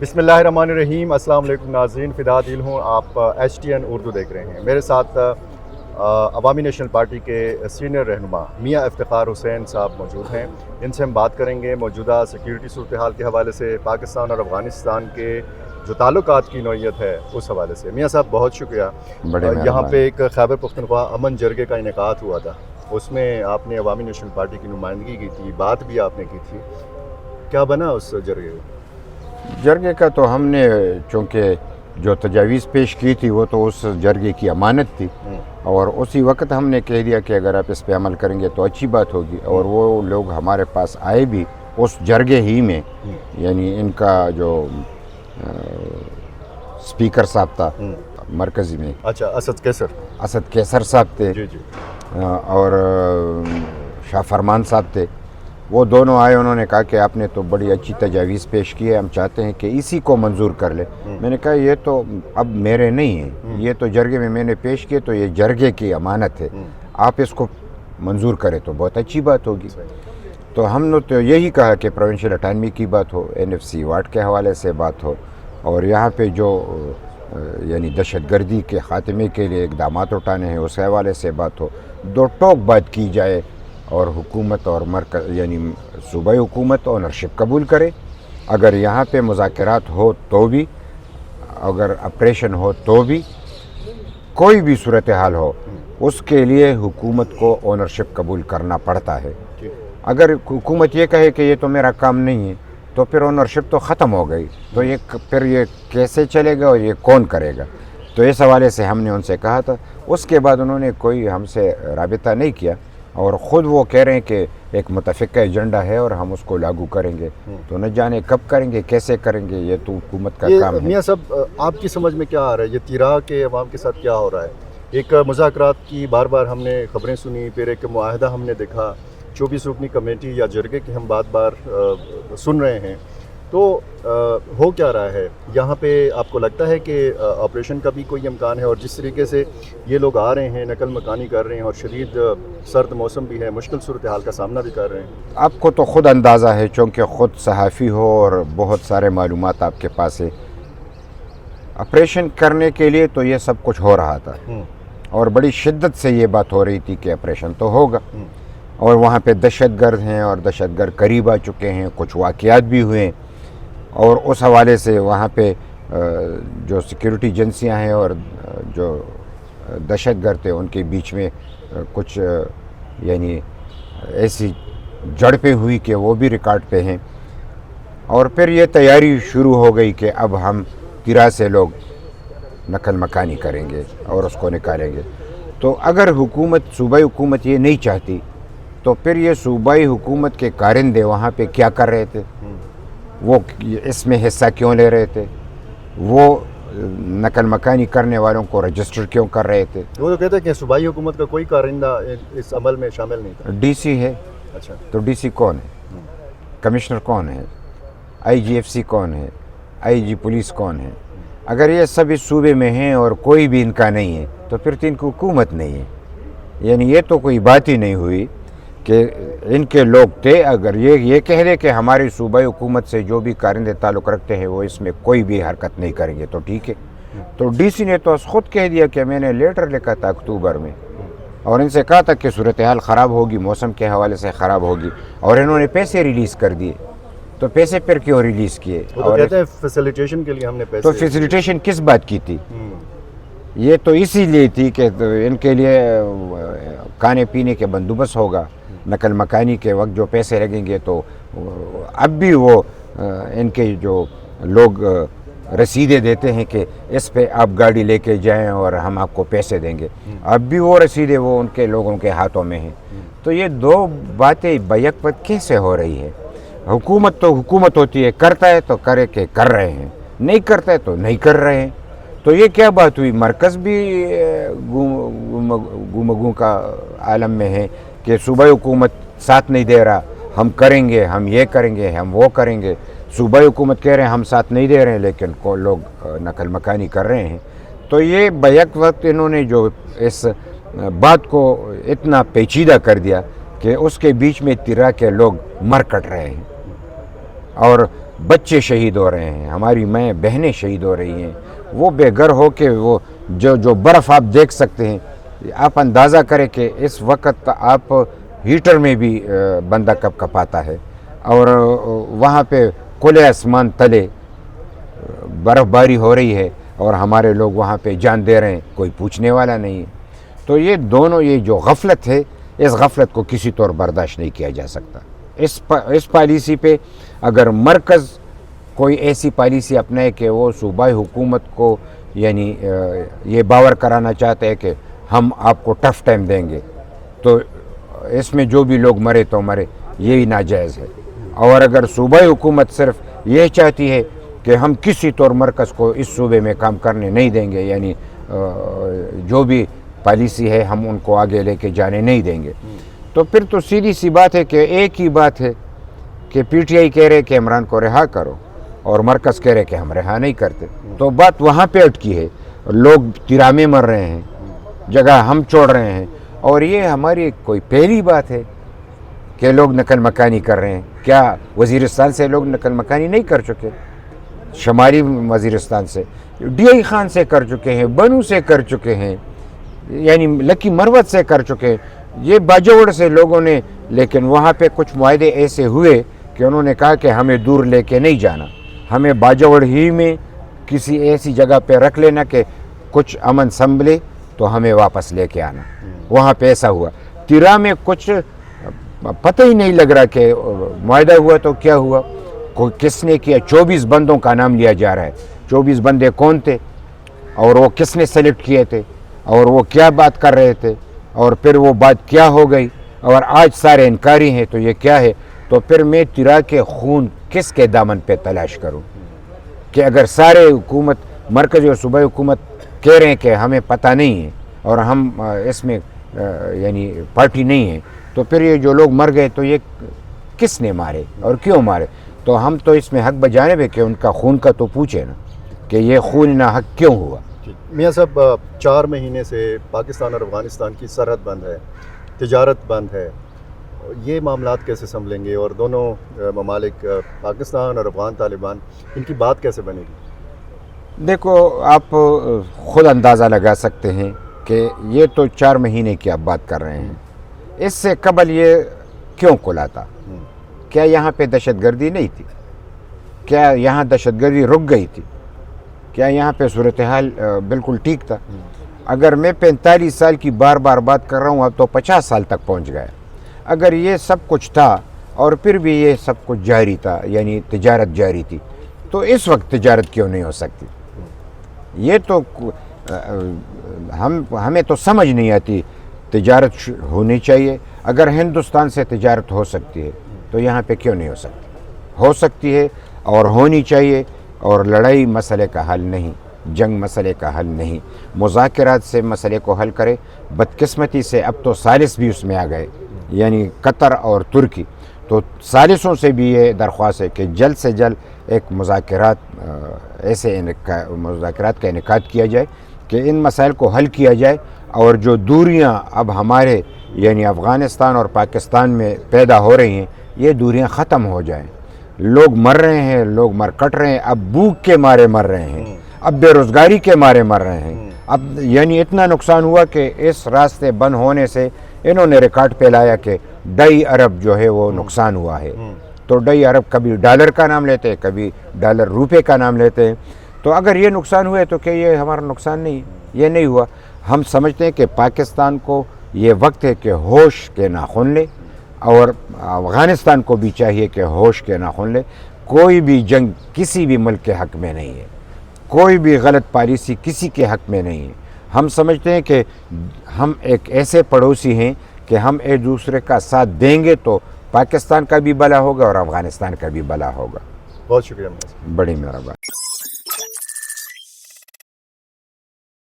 بسم اللہ الرحمن الرحیم۔ السلام علیکم ناظرین، فدا دل ہوں، آپ HTN اردو دیکھ رہے ہیں۔ میرے ساتھ عوامی نیشنل پارٹی کے سینئر رہنما میاں افتخار حسین صاحب موجود ہیں۔ ان سے ہم بات کریں گے موجودہ سیکیورٹی صورتحال کے حوالے سے، پاکستان اور افغانستان کے جو تعلقات کی نوعیت ہے اس حوالے سے۔ میاں صاحب بہت شکریہ۔ یہاں پہ ایک خیبر پختونخوا امن جرگے کا انعقاد ہوا تھا، اس میں آپ نے عوامی نیشنل پارٹی کی نمائندگی کی تھی، بات بھی آپ نے کی تھی، کیا بنا اس جرگے کا؟ تو ہم نے چونکہ جو تجاویز پیش کی تھی وہ تو اس جرگے کی امانت تھی، اور اسی وقت ہم نے کہہ دیا کہ اگر آپ اس پہ عمل کریں گے تو اچھی بات ہوگی، اور وہ لوگ ہمارے پاس آئے بھی اس جرگے ہی میں۔ یعنی ان کا جو اسپیکر صاحب تھا مرکزی میں، اچھا اسد کیسر صاحب تھے، اور شاہ فرمان صاحب تھے، وہ دونوں آئے۔ انہوں نے کہا کہ آپ نے تو بڑی اچھی تجاویز پیش کی ہے، ہم چاہتے ہیں کہ اسی کو منظور کر لے۔ میں نے کہا یہ تو اب میرے نہیں ہیں، یہ تو جرگے میں نے پیش کیے، تو یہ جرگے کی امانت ہے، آپ اس کو منظور کریں تو بہت اچھی بات ہوگی۔ تو ہم نے تو یہی کہا کہ پروونشل اٹانومی کی بات ہو، NFC واٹ کے حوالے سے بات ہو، اور یہاں پہ جو یعنی دہشت گردی کے خاتمے کے لیے اقدامات اٹھانے ہیں اس حوالے سے بات ہو، دو ٹوک بات کی جائے، اور حکومت اور مرکز یعنی صوبائی حکومت اونرشپ قبول کرے۔ اگر یہاں پہ مذاکرات ہو تو بھی، اگر آپریشن ہو تو بھی، کوئی بھی صورتحال ہو، اس کے لیے حکومت کو اونرشپ قبول کرنا پڑتا ہے۔ اگر حکومت یہ کہے کہ یہ تو میرا کام نہیں ہے، تو پھر اونرشپ تو ختم ہو گئی، تو پھر یہ کیسے چلے گا اور یہ کون کرے گا؟ تو اس حوالے سے ہم نے ان سے کہا تھا۔ اس کے بعد انہوں نے کوئی ہم سے رابطہ نہیں کیا، اور خود وہ کہہ رہے ہیں کہ ایک متفقہ ایجنڈا ہے اور ہم اس کو لاگو کریں گے، تو نہ جانے کب کریں گے، کیسے کریں گے، یہ تو حکومت کا کام ہے۔ میاں صاحب، آپ کی سمجھ میں کیا آ رہا ہے، یہ تیرا کے عوام کے ساتھ کیا ہو رہا ہے؟ ایک مذاکرات کی بار بار ہم نے خبریں سنی، پھر ایک معاہدہ ہم نے دیکھا، 24 رکنی کمیٹی یا جرگے کی ہم بار بار سن رہے ہیں، تو ہو کیا رہا ہے یہاں پہ؟ آپ کو لگتا ہے کہ آپریشن کا بھی کوئی امکان ہے؟ اور جس طریقے سے یہ لوگ آ رہے ہیں، نقل مکانی کر رہے ہیں، اور شدید سرد موسم بھی ہے، مشکل صورتحال کا سامنا بھی کر رہے ہیں، آپ کو تو خود اندازہ ہے، چونکہ خود صحافی ہو اور بہت سارے معلومات آپ کے پاس ہے، آپریشن کرنے کے لیے تو یہ سب کچھ ہو رہا تھا، اور بڑی شدت سے یہ بات ہو رہی تھی کہ آپریشن تو ہوگا، اور وہاں پہ دہشت گرد ہیں اور دہشت گرد قریب آ چکے ہیں، کچھ واقعات بھی ہوئے ہیں، اور اس حوالے سے وہاں پہ جو سیکیورٹی ایجنسیاں ہیں اور جو دہشت گرد تھے ان کے بیچ میں کچھ یعنی ایسی جھڑپیں ہوئی کہ وہ بھی ریکارڈ پہ ہیں، اور پھر یہ تیاری شروع ہو گئی کہ اب ہم تیرا سے لوگ نقل مکانی کریں گے اور اس کو نکالیں گے۔ تو اگر حکومت، صوبائی حکومت یہ نہیں چاہتی، تو پھر یہ صوبائی حکومت کے کارندے وہاں پہ کیا کر رہے تھے؟ وہ اس میں حصہ کیوں لے رہے تھے؟ وہ نقل مکانی کرنے والوں کو رجسٹر کیوں کر رہے تھے؟ وہ تو کہتے ہیں کہ صوبائی حکومت کا کوئی کارندہ اس عمل میں شامل نہیں تھا۔ DC ہے۔ اچھا، تو DC کون ہے؟ کمشنر کون ہے؟ IGFC کون ہے؟ IG پولیس کون ہے؟ اگر یہ سب اس صوبے میں ہیں اور کوئی بھی ان کا نہیں ہے، تو پھر تو ان کی حکومت نہیں ہے۔ یعنی یہ تو کوئی بات ہی نہیں ہوئی کہ ان کے لوگ تھے۔ اگر یہ کہہ دے کہ ہماری صوبائی حکومت سے جو بھی کارندے تعلق رکھتے ہیں وہ اس میں کوئی بھی حرکت نہیں کریں گے، تو ٹھیک ہے۔ تو DC نے تو خود کہہ دیا کہ میں نے لیٹر لکھا تھا اکتوبر میں، اور ان سے کہا تھا کہ صورتحال خراب ہوگی، موسم کے حوالے سے خراب ہوگی، اور انہوں نے پیسے ریلیز کر دیے۔ تو پیسے پھر کیوں ریلیز کیے؟ وہ کہتے ہیں فیسیلیٹیشن کے لیے ہم نے پیسے۔ تو فیسیلیٹیشن کس بات کی تھی؟ یہ تو اسی لیے تھی کہ ان کے لیے کھانے پینے کے بندوبست ہوگا، نقل مکانی کے وقت جو پیسے لگیں گے، تو اب بھی وہ ان کے جو لوگ رسیدیں دیتے ہیں کہ اس پہ آپ گاڑی لے کے جائیں اور ہم آپ کو پیسے دیں گے، اب بھی وہ رسیدیں وہ ان کے لوگوں کے ہاتھوں میں ہیں۔ تو یہ دو باتیں بیک وقت کیسے ہو رہی ہے؟ حکومت تو حکومت ہوتی ہے، کرتا ہے تو کرے کہ کر رہے ہیں، نہیں کرتا ہے تو نہیں کر رہے ہیں۔ تو یہ کیا بات ہوئی؟ مرکز بھی گو کا عالم میں ہے کہ صوبائی حکومت ساتھ نہیں دے رہا، ہم کریں گے، ہم یہ کریں گے، ہم وہ کریں گے۔ صوبائی حکومت کہہ رہے ہیں ہم ساتھ نہیں دے رہے ہیں، لیکن لوگ نقل مکانی کر رہے ہیں۔ تو یہ بیک وقت انہوں نے جو اس بات کو اتنا پیچیدہ کر دیا کہ اس کے بیچ میں تیرا کے لوگ مر کٹ رہے ہیں، اور بچے شہید ہو رہے ہیں، ہماری مائیں بہنیں شہید ہو رہی ہیں، وہ بے گھر ہو کے وہ جو برف آپ دیکھ سکتے ہیں، آپ اندازہ کریں کہ اس وقت آپ ہیٹر میں بھی بندہ کپ کپاتا ہے، اور وہاں پہ کھلے آسمان تلے برف باری ہو رہی ہے اور ہمارے لوگ وہاں پہ جان دے رہے ہیں، کوئی پوچھنے والا نہیں ہے۔ تو یہ دونوں، یہ جو غفلت ہے، اس غفلت کو کسی طور برداشت نہیں کیا جا سکتا۔ اس پالیسی پہ اگر مرکز کوئی ایسی پالیسی اپنائے کہ وہ صوبائی حکومت کو یعنی یہ باور کرانا چاہتے ہیں کہ ہم آپ کو ٹف ٹائم دیں گے، تو اس میں جو بھی لوگ مرے تو مرے، یہی ناجائز ہے۔ اور اگر صوبائی حکومت صرف یہ چاہتی ہے کہ ہم کسی طور مرکز کو اس صوبے میں کام کرنے نہیں دیں گے، یعنی جو بھی پالیسی ہے ہم ان کو آگے لے کے جانے نہیں دیں گے، تو پھر تو سیدھی سی بات ہے کہ ایک ہی بات ہے کہ پی ٹی آئی کہہ رہے کہ عمران کو رہا کرو اور مرکز کہہ رہے کہ ہم رہا نہیں کرتے، تو بات وہاں پہ اٹکی ہے۔ لوگ تیرا میں مر رہے ہیں، جگہ ہم چھوڑ رہے ہیں، اور یہ ہماری کوئی پہلی بات ہے کہ لوگ نقل مکانی کر رہے ہیں۔ کیا وزیرستان سے لوگ نقل مکانی نہیں کر چکے؟ شمالی وزیرستان سے، ڈی آئی خان سے کر چکے ہیں، بنو سے کر چکے ہیں، یعنی لکی مروت سے کر چکے ہیں، یہ باجوڑ سے لوگوں نے، لیکن وہاں پہ کچھ معاہدے ایسے ہوئے کہ انہوں نے کہا کہ ہمیں دور لے کے نہیں جانا، ہمیں باجوڑ ہی میں کسی ایسی جگہ پہ رکھ لینا کہ کچھ امن سنبھلے تو ہمیں واپس لے کے آنا۔ وہاں پہ ایسا ہوا۔ تیرا میں کچھ پتہ ہی نہیں لگ رہا کہ معاہدہ ہوا تو کیا ہوا، کس نے کیا۔ 24 بندوں کا نام لیا جا رہا ہے، 24 بندے کون تھے اور وہ کس نے سلیکٹ کیے تھے اور وہ کیا بات کر رہے تھے، اور پھر وہ بات کیا ہو گئی، اور آج سارے انکاری ہیں، تو یہ کیا ہے؟ تو پھر میں تیرا کے خون کس کے دامن پہ تلاش کروں کہ اگر سارے حکومت، مرکزی اور صوبائی حکومت کہہ رہے ہیں کہ ہمیں پتہ نہیں ہے اور ہم اس میں یعنی پارٹی نہیں ہے، تو پھر یہ جو لوگ مر گئے تو یہ کس نے مارے اور کیوں مارے؟ تو ہم تو اس میں حق بجانب ہے کہ ان کا خون کا تو پوچھے نا کہ یہ خون ناحق کیوں ہوا۔ میاں صاحب، 4 مہینے سے پاکستان اور افغانستان کی سرحد بند ہے، تجارت بند ہے، یہ معاملات کیسے سنبھلیں گے؟ اور دونوں ممالک پاکستان اور افغان طالبان، ان کی بات کیسے بنے گی؟ دیکھو، آپ خود اندازہ لگا سکتے ہیں کہ یہ تو 4 مہینے کی آپ بات کر رہے ہیں، اس سے قبل یہ کیوں کھلا؟ کیا یہاں پہ دہشت گردی نہیں تھی؟ کیا یہاں دہشت گردی رک گئی تھی؟ کیا یہاں پہ صورتحال بالکل ٹھیک تھا؟ اگر میں 45 سال کی بار بار بات کر رہا ہوں، اب تو 50 سال تک پہنچ گیا۔ اگر یہ سب کچھ تھا اور پھر بھی یہ سب کچھ جاری تھا، یعنی تجارت جاری تھی، تو اس وقت تجارت کیوں نہیں ہو سکتی؟ یہ تو ہمیں تو سمجھ نہیں آتی۔ تجارت ہونی چاہیے، اگر ہندوستان سے تجارت ہو سکتی ہے تو یہاں پہ کیوں نہیں ہو سکتی؟ ہو سکتی ہے اور ہونی چاہیے، اور لڑائی مسئلے کا حل نہیں، جنگ مسئلے کا حل نہیں، مذاکرات سے مسئلے کو حل کرے۔ بدقسمتی سے اب تو ثالث بھی اس میں آ گئے، یعنی قطر اور ترکی، تو ثالثوں سے بھی یہ درخواست ہے کہ جلد سے جلد ایک مذاکرات کا انعقاد کیا جائے کہ ان مسائل کو حل کیا جائے، اور جو دوریاں اب ہمارے یعنی افغانستان اور پاکستان میں پیدا ہو رہی ہیں، یہ دوریاں ختم ہو جائیں۔ لوگ مر رہے ہیں، لوگ مر کٹ رہے ہیں، اب بھوک کے مارے مر رہے ہیں، اب بے روزگاری کے مارے مر رہے ہیں، اب یعنی اتنا نقصان ہوا کہ اس راستے بند ہونے سے انہوں نے ریکارڈ پہ لایا کہ 2.5 ارب جو ہے وہ نقصان ہوا ہے۔ تو 2.5 ارب کبھی ڈالر کا نام لیتے ہیں، کبھی ڈالر روپے کا نام لیتے ہیں، تو اگر یہ نقصان ہوئے تو کہ یہ ہمارا نقصان نہیں، یہ نہیں ہوا۔ ہم سمجھتے ہیں کہ پاکستان کو یہ وقت ہے کہ ہوش کے ناخن لے، اور افغانستان کو بھی چاہیے کہ ہوش کے ناخن لے۔ کوئی بھی جنگ کسی بھی ملک کے حق میں نہیں ہے، کوئی بھی غلط پالیسی کسی کے حق میں نہیں ہے۔ ہم سمجھتے ہیں کہ ہم ایک ایسے پڑوسی ہیں کہ ہم ایک دوسرے کا ساتھ دیں گے تو پاکستان کا بھی بھلا ہوگا اور افغانستان کا بھی بھلا ہوگا۔ بہت شکریہ۔ بڑی مہربانی۔